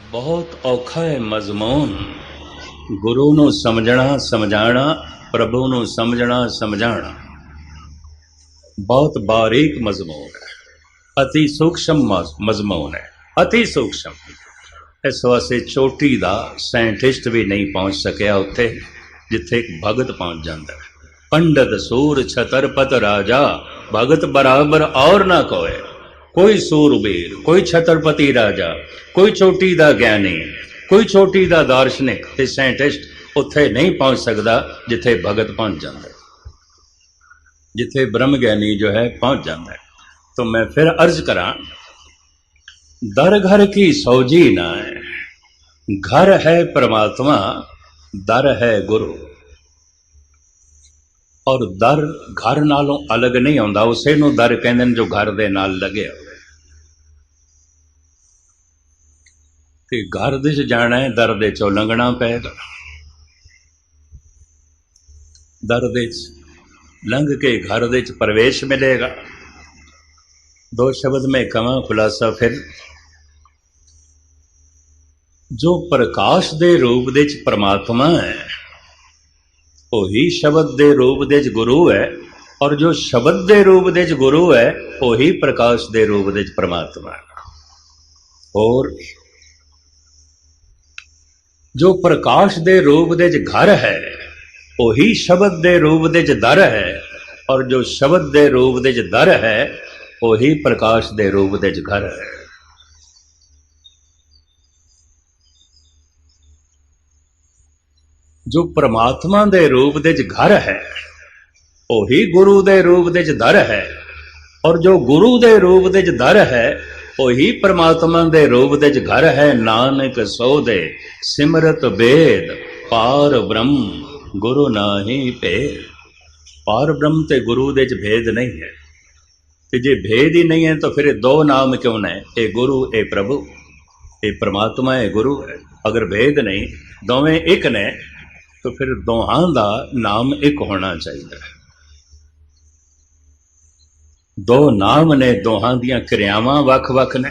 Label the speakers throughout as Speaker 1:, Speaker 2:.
Speaker 1: बहुत औखा है मजमून गुरु नूं समझना समझाना, प्रभु नूं समझना समझाना। बहुत बारीक मजमून है, अति सूक्ष्म मजमून है, अति सूक्ष्म। इस वास्ते चोटी दा साइंटिस्ट भी नहीं पहुंच सकिया उत्थे जिथे एक भगत पहुंच जाता है। पंडित सूर छतरपत राजा, भगत बराबर और ना कोई। कोई सूरबीर, कोई छतरपति राजा, कोई चोटी दा ज्ञानी, कोई चोटी दा दार्शनिक ते साइंटिस्ट उत्थे नहीं पहुंच सकता जिथे भगत पहुंच जाता है, जिथे ब्रह्म ज्ञानी जो है पहुंच जाता है। तो मैं फिर अर्ज करा, दर घर की सौजी ना है, घर है परमात्मा, दर है गुरु। और दर घर नालों अलग नहीं होंदा, उसे नूं दर कहंदे ने जो घर दे नाल लगे होवे। ते घर दे च जाना है, दर दे चों लंघना पेगा। दर दे च लंघ के घर दे च प्रवेश मिलेगा। दो शब्द में कहां खुलासा फिर, जो प्रकाश दे रूप दे च परमात्मा है वही शब्द दे रूप दे च गुरु है, और जो शब्द दे रूप दे च गुरु है वही प्रकाश दे रूप दे च परमात्मा है। और जो प्रकाश दे रूप दे च घर है वही शब्द दे रूप दे च दर है, और जो शब्द दे रूप दे च दर है वही प्रकाश दे रूप दे च घर है। जो परमात्मा दे रूप दे च घर है वही गुरु दे रूप दे च दर है, और जो गुरु दे रूप दे च दर है वही परमात्मा दे रूप दे च घर है। नानक सो दे सिमरत बेद, पार ब्रह्म गुरु नाही भेद। पार ब्रह्म ते गुरु दे च भेद नहीं है। ते जे भेद ही नहीं है तो फिर दो नाम क्यों ने, ए गुरु ए प्रभु, ए परमात्मा ए गुरु है। अगर भेद नहीं, दोवें एक ने, तो फिर दोहां दा नाम एक होना चाहिए। दो नाम ने, दोहां दियां क्रियावां वख वख ने,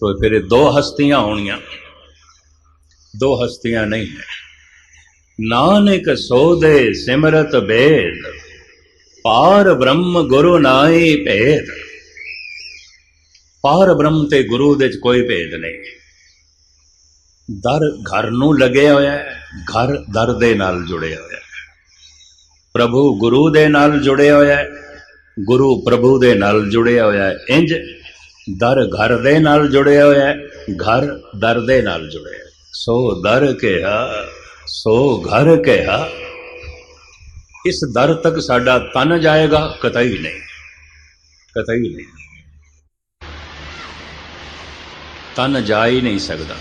Speaker 1: तो फिर दो हस्तियां होनियां, दो हस्तियां नहीं है। नानक सो दे सिमरत बेद, पार ब्रह्म गुरु नाई भेद। पार ब्रह्म ते गुरु दे च कोई भेद नहीं। दर घर नूं लगे होया है, घर दर दे नाल जुड़े होया है। प्रभु गुरु दे नाल जुड़े होया है, गुरु प्रभु दे नाल जुड़े होया है। इंज दर घर दे नाल जुड़े होया है, घर दर दे नाल जुड़े है। सो दर कहा सो घर कहा। इस दर तक साडा तन जाएगा? कतई नहीं, कतई नहीं। तन जा ही नहीं सकता।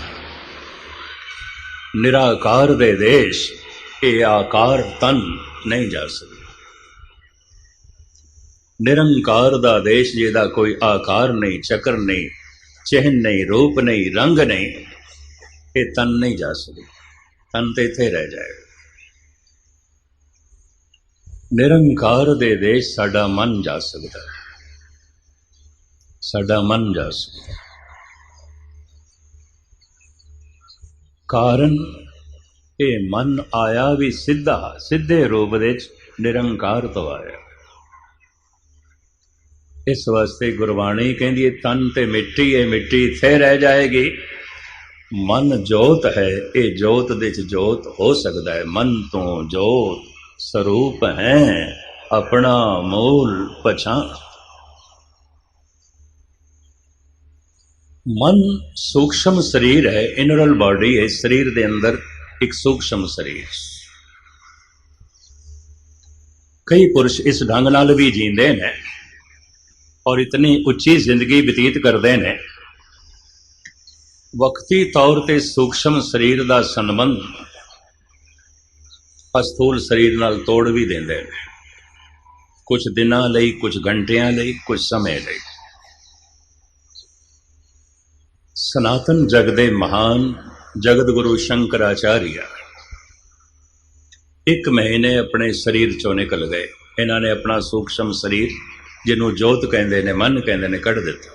Speaker 1: निराकार दे देश ये आकार तन नहीं जा सकता। निरंकार दा देश जिहदा कोई आकार नहीं, चक्र नहीं, चिन्ह नहीं, रूप नहीं, रंग नहीं, ये तन नहीं जा सकता। तन तो इत्थे रह जाएगा। निरंकार दे देश साडा मन जा सकता है, साडा मन जा सकता है। कारण ये मन आया भी सीधा, सीधे रूप दे निरंकार तो आया। इस वास्ते गुरबाणी कहती है, तन ते मिट्टी है, मिट्टी इत्थे रह जाएगी। मन जोत है, ये जोत दे जोत हो सकता है। मन तो जोत स्वरूप है, अपना मूल पछाण। मन सूक्ष्म शरीर है, इनरल बॉडी है। शरीर के अंदर एक सूक्ष्म शरीर। कई पुरुष इस ढंग नाल भी जींदे ने और इतनी उच्ची जिंदगी बतीत करते हैं, वक्ती तौर पर सूक्ष्म शरीर का संबंध स्थूल शरीर नाल तोड़ भी देंदे ने। कुछ दिनां लई, कुछ घंटियां लई, कुछ समय लई। सनातन जग दे महान जगत गुरु शंकराचार्य 1 महीने अपने शरीर चों निकल गए। इन्होंने अपना सूक्ष्म शरीर, जिन्हों जोत कहते ने, मन कहते ने, कढ़ दिता।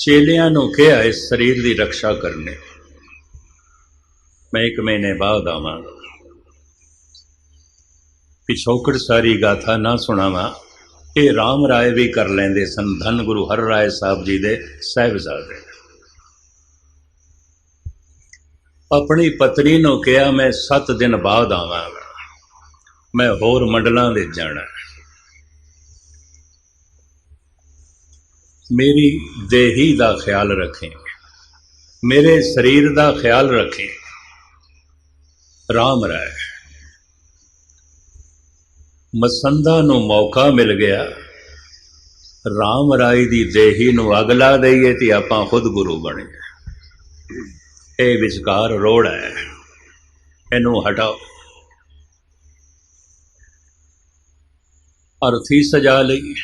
Speaker 1: चेलियां नूं कहा इस शरीर की रक्षा करने, मैं 1 महीने बाद आवांगा। पिछोकड़ सारी गाथा ना सुनावा, ये राम राय भी कर लेंदे सन, धन गुरु हर राय साहब जी दे साहिबजादे। अपनी पत्नी नूं कहा मैं 7 दिन बाद आवांगा, मैं होर मंडलां दे जाना, मेरी देही दा ख्याल रखें, मेरे शरीर दा ख्याल रखें। राम राय मसंदा नूं मौका मिल गया, राम राय दी देही नूं अग ला दईए ते आपां खुद गुरु बने। ये विचकार रोड़ है, इनू हटाओ। अर्थी सजा लई,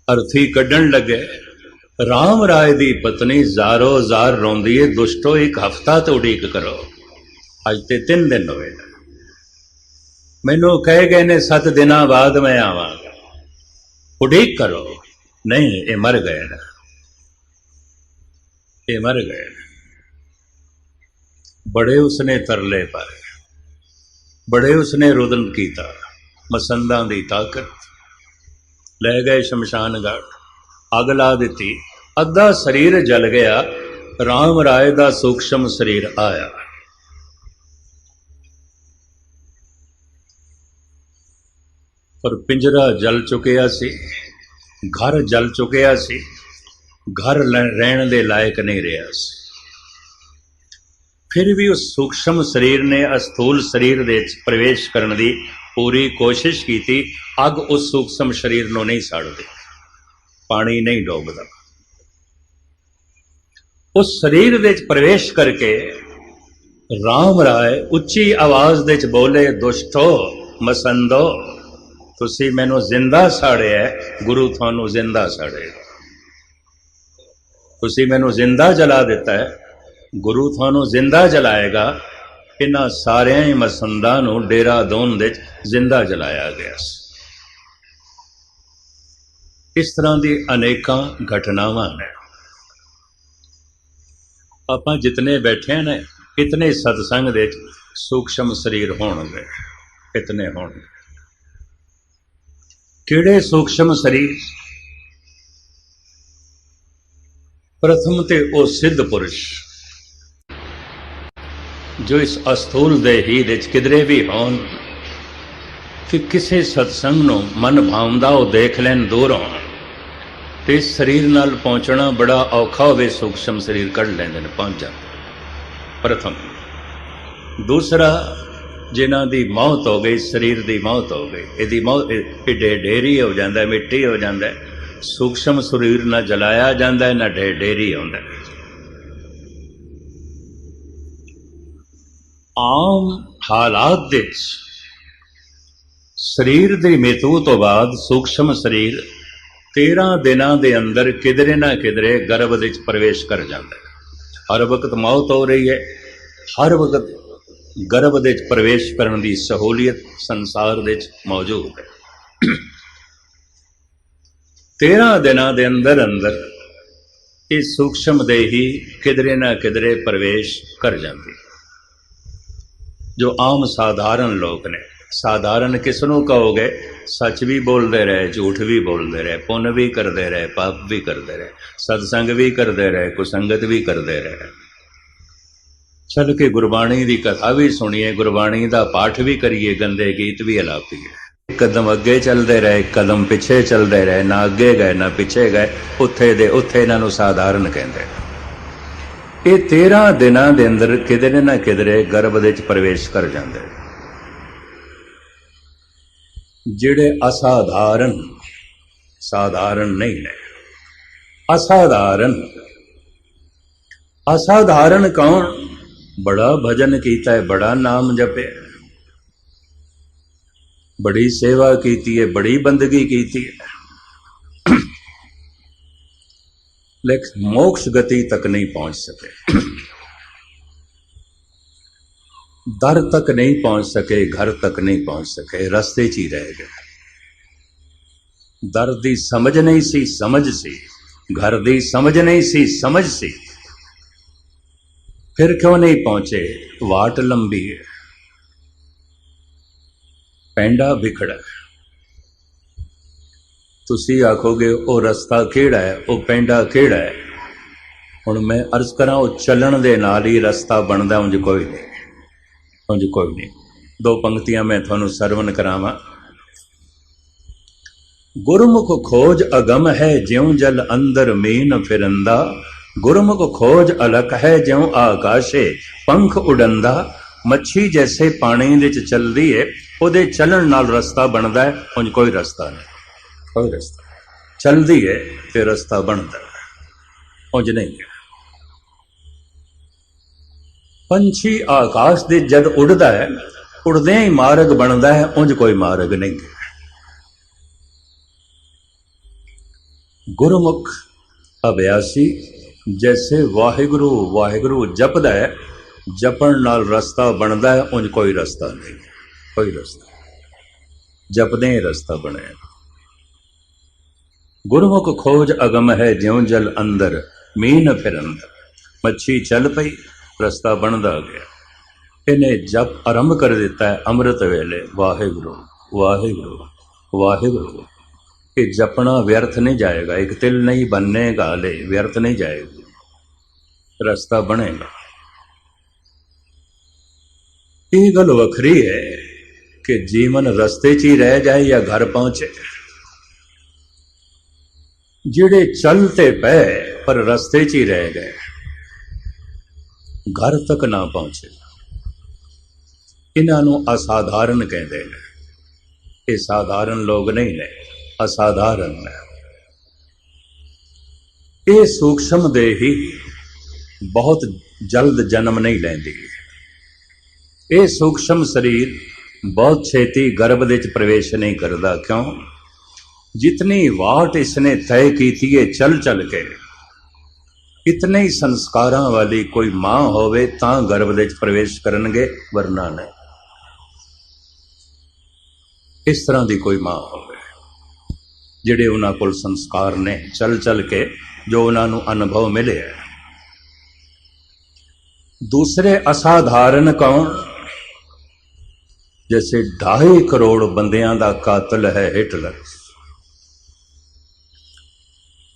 Speaker 1: अर्थी कड्ढण लगे। राम राय दी पत्नी ज़ारो ज़ार रोंदी है, दुष्टो 1 हफ्ता तो उड़ीक करो, अज ते 3 दिन होए, मैनू कह गए ने 7 दिन बाद मैं आवांगा, उड़ीक करो। नहीं, ये मर गए ना, ये मर गए। बड़े उसने तरले पाए, बड़े उसने रुदन कीता, मसंदा दी ताकत ले गए शमशान घाट, अग ला दी, अद्धा शरीर जल गया, राम राय दा सूक्ष्म शरीर आया। पर पिंजरा जल चुकिया सी, घर जल चुकिया सी, घर रहने दे लायक नहीं रहा सी। फिर भी उस सूक्ष्म शरीर ने अस्थूल शरीर दे प्रवेश करने की पूरी कोशिश की थी। अग उस सूक्ष्म शरीर को नहीं साड़ती, पानी नहीं डोबता। उस शरीर दे प्रवेश करके राम राय उच्ची आवाज दे बोले, दुष्टो मसंदो, तुसी मैनू जिंदा साड़िया, गुरु थानू जिंदा साड़ेगा। तुसी मैनू जिंदा जला दिता है, गुरु थानू जिंदा जलाएगा। इन्हां सारे ही मसंदा नू डेरा दोन दे जिंदा जलाया गया। इस तरह की अनेकां घटनावां ने। आपां जितने बैठे ने, इतने सत्संग दे सूक्ष्म शरीर होणगे, इतने होणगे। किहड़े सूक्ष्म शरीर? प्रथम ते ओ सिद्ध पुरुष जो इस अस्थूल देही दे किधरे भी होन, कि किसी सत्संग नूं मन भावदा वो देख लैन दूरों, तो इस शरीर नाल पहुँचना बड़ा औखा होवे, सूक्ष्म शरीर कढ़ लैंदे ने, पहुँच जाते। प्रथम। दूसरा, जिन्हां दी मौत हो गई, शरीर की मौत हो गई, यदि मौत ढेरी हो जाता है, मिट्टी हो जाता है, सूक्ष्म शरीर ना जलाया जाता है, ना ढेरी होता है। आम हालात दे शरीर की मृत्यु तो बाद सूक्ष्म शरीर 13 दिनों के अंदर किधरे ना किधरे गर्भ दे प्रवेश कर जाता है। हर वक्त मौत हो रही है, हर वक्त गर्भ दे प्रवेश करने की सहूलियत संसार दे मौजूद है। 13 दिनों के अंदर अंदर इस सूक्ष्म देही किधरे ना किधरे प्रवेश कर जाती। जो आम साधारण लोग ने, साधारण किसनों कहोगे? सच भी बोलते रहे, झूठ भी बोलते रहे, पुण्य भी करते रहे, पाप भी करते रहे, सत्संग भी करते रहे, कुसंगत भी करते रहे, चल के गुरबाणी की कथा भी सुनिए, गुरबाणी का पाठ भी करिए, गंदे गीत भी अलापीए। कदम अगे चलते रहे, कदम पिछे चलते रहे, ना अगे गए ना पिछे गए, उत्थे दे उत्थे इन्हां नूं साधारण कहते। ये 13 दिनों के अंदर किधरे ना किधरे गर्भ दे प्रवेश कर जाते। जिहड़े असाधारण, साधारण नहीं ने, असाधारण। असाधारण कौन? बड़ा भजन कीता है, बड़ा नाम जपे, बड़ी सेवा की है, बड़ी बंदगी की है, लेकिन मोक्ष गति तक नहीं पहुंच सके, दर तक नहीं पहुंच सके, घर तक नहीं पहुंच सके, रास्ते ही रह गए। दर दी समझ नहीं सी, समझ सी घर दी समझ नहीं सी, समझ सी, फिर क्यों नहीं पहुंचे? वाट लंबी है, पैंडा बिखड़ा है। तुसी आखोगे वो रस्ता केड़ा है, वो पैंडा केड़ा है? हुण मैं अर्ज करा, वो चलन दे नाल ही रस्ता बनता, उंज कोई नहीं, उंज कोई नहीं। दो पंक्तियां मैं थानू सरवण करावां। गुरमुख खोज अगम है ज्यों जल अंदर मीन फिरंदा, गुरमुख खोज अलख है ज्यों आकाशे पंख उड़ंदा। मच्छी जैसे पानी विच चलदी है, उहदे चलन नाल रस्ता बनदा है, उंज कोई रस्ता नहीं, कोई रस्ता। चलदी है ते रस्ता बनदा है, उंज नहीं है। पंछी आकाश दे जद उड़दा है, उड़दे ही मार्ग बनदा है, उंज कोई मार्ग नहीं है। गुरमुख अभ्यासी जैसे वाहिगुरु वाहिगुरु जपदा है, जपण नाल रस्ता बनदा है, उंज कोई रस्ता नहीं, कोई रस्ता। जपदे ही रस्ता बने। गुरमुख खोज अगम है ज्यों जल अंदर मीन फिरंदा। मच्छी चल पई, रस्ता बनदा गया। इन्हें जप आरंभ कर दिता है अमृत वेले, वाहिगुरु वाहिगुरु वाहिगुरु। कि जपना व्यर्थ नहीं जाएगा, एक तिल नहीं बनने गाले, व्यर्थ नहीं जाएगी, रास्ता बनेगा। ये गल वखरी है कि जीवन रस्ते च ही रह जाए या घर पहुंचे। जिहड़े चलते पे पर रस्ते च ही रह गए, घर तक ना पहुंचे, इन्हों असाधारण कहते हैं। ये साधारण लोग नहीं ने, असाधारण है। ये सूक्ष्म देही बहुत जल्द जन्म नहीं लेंदी। ये सूक्ष्म शरीर बहुत छेती गर्भ विच प्रवेश नहीं करता। क्यों? जितनी वाट इसने तय की थी है चल चल के, इतने ही संस्कारां वाली कोई मां होवे तां गर्भ विच प्रवेश करनगे, वरना नहीं। इस तरह की कोई मां होवे जिहड़े उन्हां कोल संस्कार ने चल चल के, जो उन्हां नूं अनुभव मिले है। दूसरे असाधारण कौन? जैसे 2.5 करोड़ बंदियां दा कातल है हिटलर।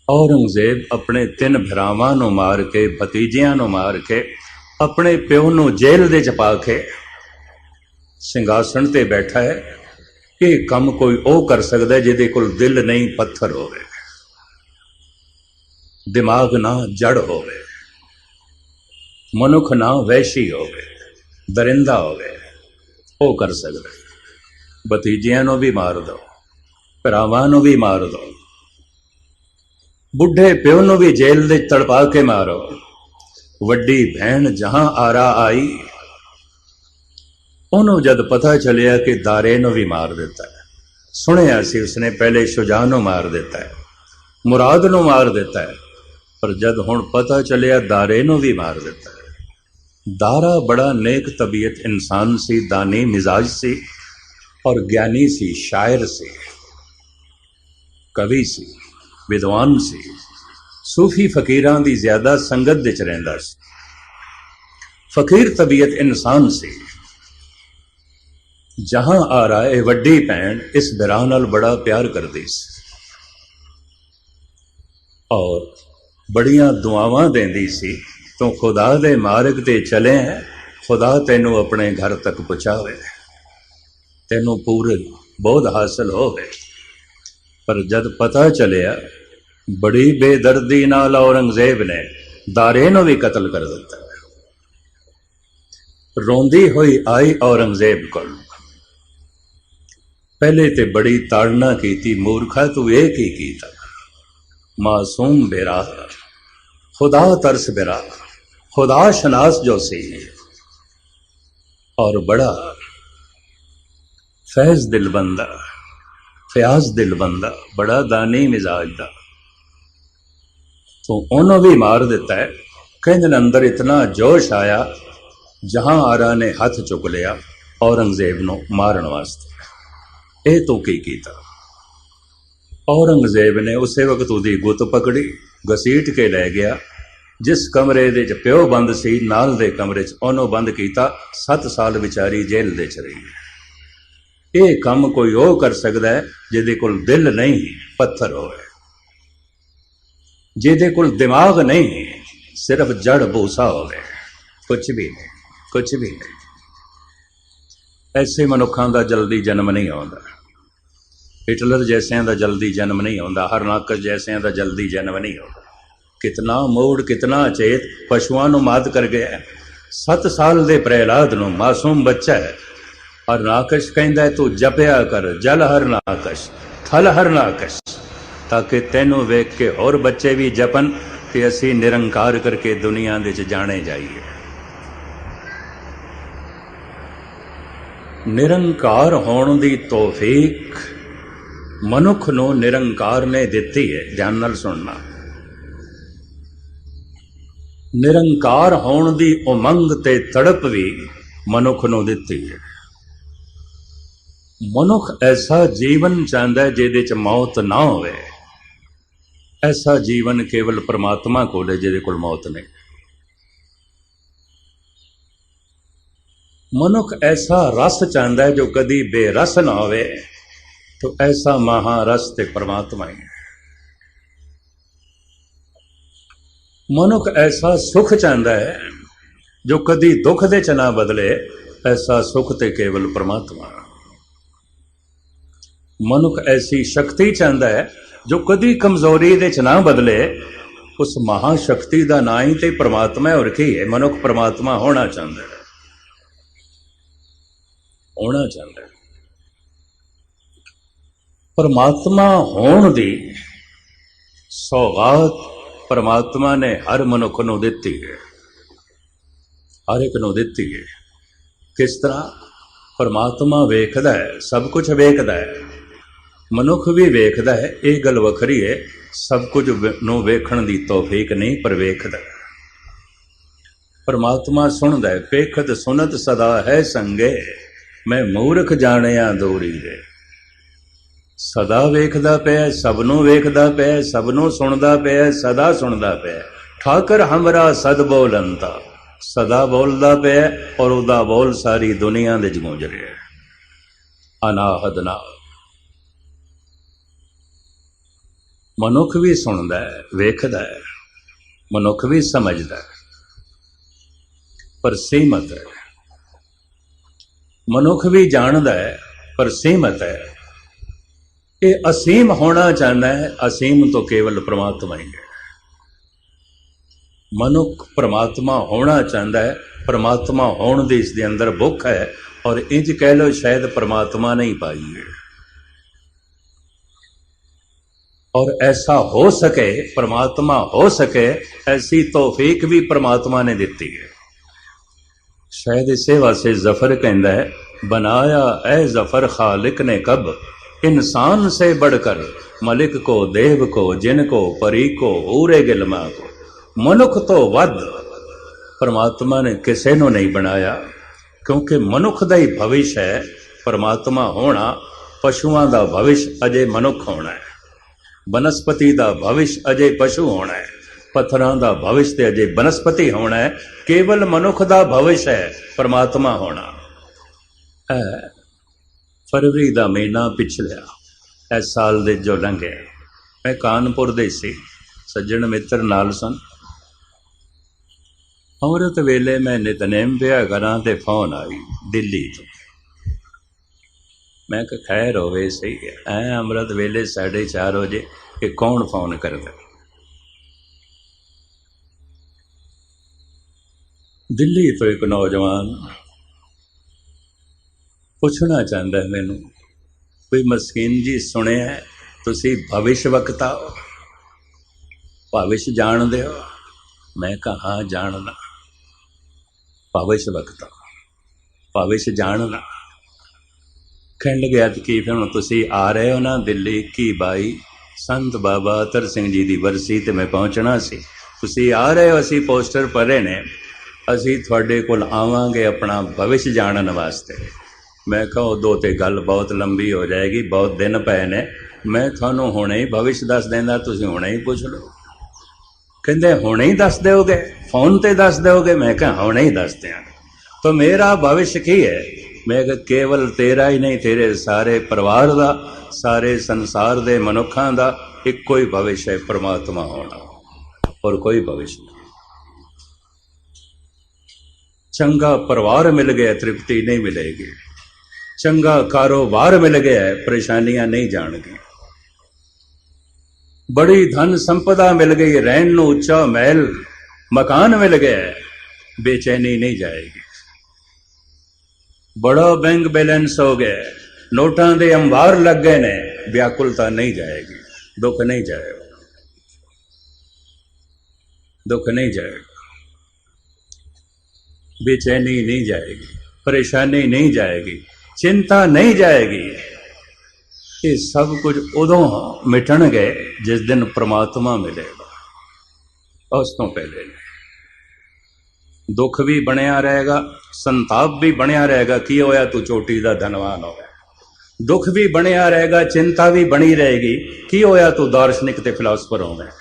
Speaker 1: औरंगजेब अपने 3 भरावां नूं मार के, भतीजियां नूं मार के, अपने प्यो नूं जेल दे च पा के सिंघासन ते बैठा है। ये काम कोई ओ कर सकता है जिहदे कोल दिल नहीं, पत्थर होवे, दिमाग ना जड़ होवे, मनुख ना वैशी होवे, दरिंदा होवे, ओ कर सकता है। भतीजियां नूं भी मार दो, भरावां नूं भी मार दो, बुढ़े प्यो नूं भी जेल दे तड़पा के मारो। वड्डी भैन जहां आरा आई, उन्होंने जद पता चलिया कि दारे नूं भी मार दिता है। सुनिया सी उसने पहले शुजा नूं मार दिता है, मुराद नूं मार दिता है, पर जद हुण पता चलिया दारे नूं भी मार दिता है। दारा बड़ा नेक तबीयत इंसान सी, दानी मिजाज सी और ज्ञानी सी, शायर सी, कवि सी, विद्वान सी, सूफी फकीरां दी ज्यादा संगत विच रहिंदा सी। फकीर तबीयत इंसान सी। जहां आ रहा है वड्डी भैन इस बिराह नाल बड़ा प्यार करदी सी और बड़ियां दुआवां देंदी सी। तो खुदा दे मार्ग ते चले हैं, खुदा तेनू अपने घर तक पहुंचावे, तेनू पूरे बोध हासिल होवे। पर जद पता चलिया, बड़ी बेदर्दी नाल औरंगजेब ने दारे नूं भी कतल कर दिता। रोंदी हुई आई औरंगजेब कोल। पहले ते बड़ी ताड़ना की थी, मूर्खा तू ये की कीता, मासूम बेरा, खुदा तरस बेरा, खुदा शनास जो सी और बड़ा फैज दिल बंदा, फयाज दिल बंदा, बड़ा दानी मिजाज दा। तो उन्होंने भी मार दिता है। कहने अंदर इतना जोश आया, जहां आरा ने हथ चुक लिया औरंगजेब नूं मारन वास्ते। ये तो की कीता? औरंगजेब ने उसे वक्त उसकी गुत पकड़ी घसीट के लै गया। जिस कमरे दे च प्यो बंद सी नाल दे कमरे च ओनू बंद कीता। 7 साल विचारी जेल दे च रही। ये काम कोई वो कर सकता है जिहदे कोल दिल नहीं पत्थर होवे, जिहदे कोल दिमाग नहीं सिर्फ जड़ भूसा होवे। कुछ भी नहीं, कुछ भी नहीं। ऐसे मनुखों का जल्दी जन्म नहीं आता। हिटलर जैसिया का जल्दी जन्म नहीं आता। हरनाकश जैसिया का जल्दी जन्म नहीं आता। कितना मूड, कितना चेत पशुओं को मात कर गया। 7 साल के प्रहलाद नूं, मासूम बच्चा है। हरनाकश कहता है तू जपया कर जल हरनाकश थल हरनाकश, ताकि तेनों वेख के और बच्चे भी जपन कि असी निरंकार करके दुनिया दे जाने जाइए। निरंकार होने की तौफीक मनुख नूं निरंकार ने दिती है। ध्यान नाल सुनना। निरंकार होने की उमंग ते तड़प भी मनुख नूं दिती है। मनुख ऐसा जीवन चाहता है जिहदे च मौत ना होवे। ऐसा जीवन केवल परमात्मा कोल है जिहदे कोल मौत नहीं। मनुख ऐसा रस चाहता है जो कदी बेरस ना होवे, तो ऐसा महारस ते परमात्मा ही है। मनुख ऐसा सुख चाहता है जो कदी दुख दे च ना बदले, ऐसा सुख ते केवल परमात्मा। मनुख ऐसी शक्ति चाहता है जो कदी कमजोरी दे च ना बदले, उस महाशक्ति का ना ही ते परमात्मा है। और की है? मनुख परमात्मा होना चाहता है, होना चाहता है। परमात्मा होने दी सौगात परमात्मा ने हर मनुख नूं दिती है, हर एक नूं दिती है। किस तरह? परमात्मा वेखदा है, सब कुछ वेखदा है। मनुख भी वेखदा है, ये गल वखरी है। सब कुछ नूं वेखण दी तौफीक नहीं, पर वेखदा है। परमात्मा सुनदा है। पेखत सुनत सदा है संगे, मैं मूर्ख जाणिया दूरी दे। सदा वेखदा पिया, सबनों वेखदा पिया, सबनों सुनदा पिया, सदा सुनदा पिया। ठाकर हमरा सद बोलंता, सदा बोलदा पिया और उदा बोल सारी दुनिया दे गूंज रहा है। अनाहद नाल मनुख भी सुनदा है, वेखदा है, मनुख भी समझदा है, पर सीमत है। मनुख भी जानदा है, पर सीमत है। ये असीम होना चाहता है, असीम तो केवल परमात्मा ही है। मनुख परमात्मा होना चाहता है, परमात्मा होने दी इसके अंदर भुख है। और इंज कह लो शायद परमात्मा नहीं पाई है। और ऐसा हो सके, परमात्मा हो सके, ऐसी तौफीक भी परमात्मा ने दी है। शायद इसे वास्ते जफर कहता है, बनाया ऐ जफर खालिक ने कब, इंसान से बढ़कर मलिक को, देव को, जिन को, परी को, ऊरे गिलमा को। मनुख तो वध परमात्मा ने किसी को नहीं बनाया, क्योंकि मनुख का ही भविष्य है परमात्मा होना। पशुओं का भविष्य अजे मनुख होना है, बनस्पति का भविष्य अजे पशु होना है, पत्थरों का भविष्य अजे बनस्पति होना है। केवल मनुख का भविष्य है परमात्मा होना। फरवरी का महीना पिछलिया इस साल दे जो लंघे, मैं कानपुर दे सी, सज्जन मित्र नाल सन। अमृत वेले मैं नितनेम पिया करा ते फोन आई दिल्ली तो। मैं कहा खैर होवे सही है, अमृत वेले 4:30 बजे ये कौन फोन करता? दिल्ली तो एक नौजवान पूछना चाहता है मैनू, कोई मस्कीन जी सुने है तुसी भविष्य वक्ता हो, भविष्य जानते हो? मैं कहा हाँ जानना। भविष्य वक्ता, भविष्य जानना। कहन लगे कि फिर हम तुसी आ रहे हो ना दिल्ली की बाई संत बाबा अतर सिंह जी की बरसी ते मैं पहुँचना सी, तुसी आ रहे हो, असी पोस्टर पढ़े ने, असी थोड़े कोल आवांगे अपना भविष्य जानने वास्ते। मैं कहा उदों तो गल बहुत लंबी हो जाएगी, बहुत दिन पे ने, मैं थानू हुणे ही भविष्य दस देना, तुसीं हुणे ही पूछ लो। कहते हुणे ही दस दोगे, फोन ते दस दोगे? मैं कहा हुणे ही दस दें। तो मेरा भविष्य की है? मैं कहा केवल तेरा ही नहीं, तेरे सारे परिवार का, सारे संसार के मनुखों का इको ही भविष्य है, परमात्मा होना, और कोई भविष्य नहीं। चंगा परिवार मिल गया तृप्ति नहीं मिलेगी, चंगा कारोबार मिल गया परेशानियां नहीं जाएगी, बड़ी धन संपदा मिल गई, रहन नूं उच्चा महल मकान मिल गया, बेचैनी नहीं जाएगी, बड़ा बैंक बैलेंस हो गया, नोटां दे अंबार लग गए ने, व्याकुलता नहीं जाएगी, दुख नहीं जाएगा, दुख नहीं जाएगा, बेचैनी नहीं जाएगी, परेशानी नहीं जाएगी, चिंता नहीं जाएगी। ये सब कुछ उदों मिटणगे जिस दिन परमात्मा मिलेगा, उस तो पहले नहीं। दुख भी बनिया रहेगा, संताप भी बनिया रहेगा, की होया तू चोटी दा धनवान हो गया, दुख भी बनिया रहेगा, चिंता भी बनी रहेगी, की होया तू दार्शनिक ते फिलासफर हो गया,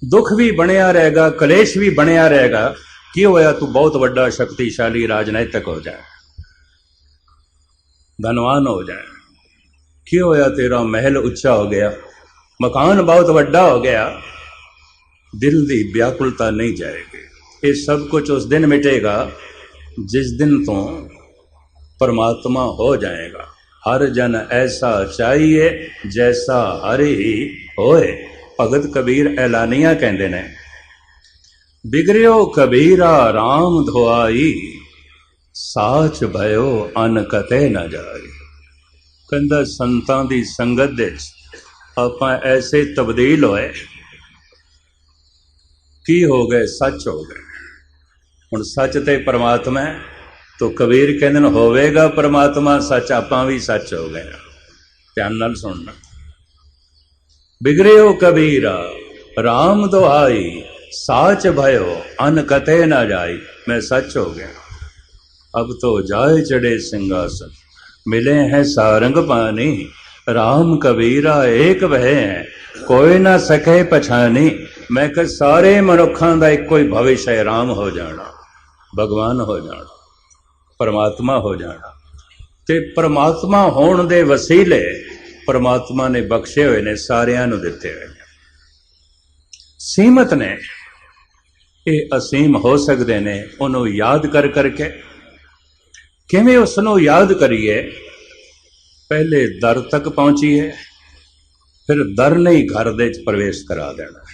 Speaker 1: दुख भी बनिया रहेगा, कलेश भी बनिया रहेगा, की होया तू बहुत बड़ा शक्तिशाली राजनैतिक हो जाए, धनवान हो जाए, की होया तेरा महल उच्चा हो गया, मकान बहुत बड़ा हो गया, दिल की व्याकुलता नहीं जाएगी। ये सब कुछ उस दिन मिटेगा जिस दिन तो परमात्मा हो जाएगा। हर जन ऐसा चाहिए जैसा हर ही होए। भगत कबीर ऐलानिया कहते ने, बिगड़ियो कबीरा राम धोआई, साच भयो अन कते न जाए। कहता संतां दी संगत दे आपां ऐसे तब्दील होए, की हो गए, सच हो गए। हुण सच ते परमात्मा है, तो कबीर कहते होवेगा परमात्मा सच, आपां भी सच हो गए। ध्यान नाल सुनना, बिगड़ियो कबीरा राम दुहाई, साच भयो अन कते ना जाई। मैं सच हो गया, अब तो जाए चढ़े सिंहासन, मिले हैं सारंग पानी, राम कबीरा एक वह है, कोई ना सके पछानी। मैं कह सारे मनुखों का एक कोई भविष्य है, राम हो जाना, भगवान हो जाना, परमात्मा हो जाना। ते परमात्मा होने दे वसीले परमात्मा ने बख्शे हुए ने, सारियां नूं दिते हुए ने। सीमत ने ये असीम हो सकते ने, उन्होंने याद कर करके। किवें उसनों याद करिए? पहले दर तक पहुंचीए, फिर दर नहीं घर दे प्रवेश करा देना।